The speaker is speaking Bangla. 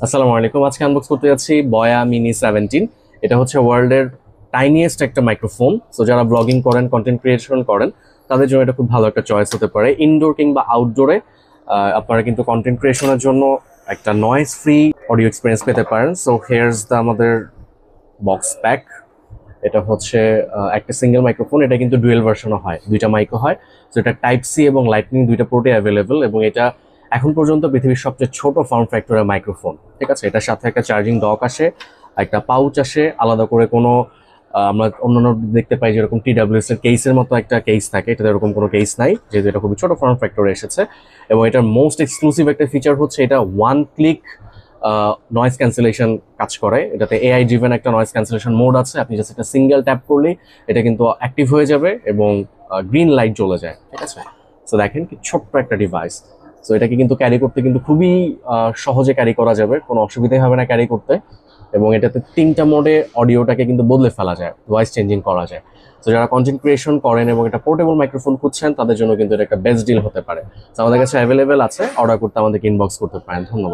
আসসালামু আলাইকুম। আজকে আনবক্স করতে যাচ্ছি বয়া মিনি 17। এটা হচ্ছে ওয়ার্ল্ডের টাইনিয়েস্ট একটা মাইক্রোফোন। সো যারা ব্লগিং করেন, কন্টেন্ট ক্রিয়েশন করেন, তাদের জন্য এটা খুব ভালো একটা চয়েস হতে পারে। ইনডোর কিংবা আউটডোরে আপনারা কিন্তু কন্টেন্ট ক্রিয়েশনের জন্য একটা নয়েজ ফ্রি অডিও এক্সপিরিয়েন্স পেতে পারেন। সো হিয়ার্স দ্য আমাদের বক্স প্যাক। এটা হচ্ছে একটা সিঙ্গেল মাইক্রোফোন। এটা কিন্তু ডুয়েল ভার্সনও হয়, দুইটা মাইকও হয়। তো এটা টাইপ সি এবং লাইটনিং দুইটা পোর্টে অ্যাভেলেবল, এবং এটা এখন পর্যন্ত পৃথিবীর সবচেয়ে ছোট ফর্ম ফ্যাক্টরের মাইক্রোফোন। ঠিক আছে, এটার সাথে একটা চার্জিং ডক আসে, একটা পাউচ আসে, আলাদা করে কোনো আমরা অন্যান্য দেখতে পাই যেরকম টিডাব্লিউএস এর কেসের মতো একটা কেস থাকে, এটাতে এরকম কোনো কেস নাই, যেহেতু এটা খুবই ছোট ফর্ম ফ্যাক্টরে এসেছে। এবং এটার মোস্ট এক্সক্লুসিভ একটা ফিচার হচ্ছে এটা ওয়ান ক্লিক নয়েজ ক্যান্সেলেশন কাজ করে। এটাতে এআই ড্রিভেন একটা নয়েজ ক্যান্সেলেশন মোড আছে। আপনি জাস্ট একটা সিঙ্গেল ট্যাপ করলেই এটা কিন্তু অ্যাক্টিভ হয়ে যাবে এবং গ্রিন লাইট জ্বলে যায়। ঠিক আছে, সো দেখেন কি ছোট্ট একটা ডিভাইস। সো এটাকে কিন্তু ক্যারি করতে কিন্তু খুবই সহজে ক্যারি করা যাবে, কোনো অসুবিধাই হবে না ক্যারি করতে। এবং এটাতে তিনটা মোডে অডিওটাকে কিন্তু বদলে ফেলা যায়, ভয়েস চেঞ্জিং করা যায়। তো যারা কন্টেন্ট ক্রিয়েশন করেন এবং একটা পোর্টেবল মাইক্রোফোন খুঁজছেন, তাদের জন্য কিন্তু এটা একটা বেস্ট ডিল হতে পারে। তো আমাদের কাছে অ্যাভেলেবেল আছে, অর্ডার করতে আমাদেরকে ইনবক্স করতে পারেন। ধন্যবাদ।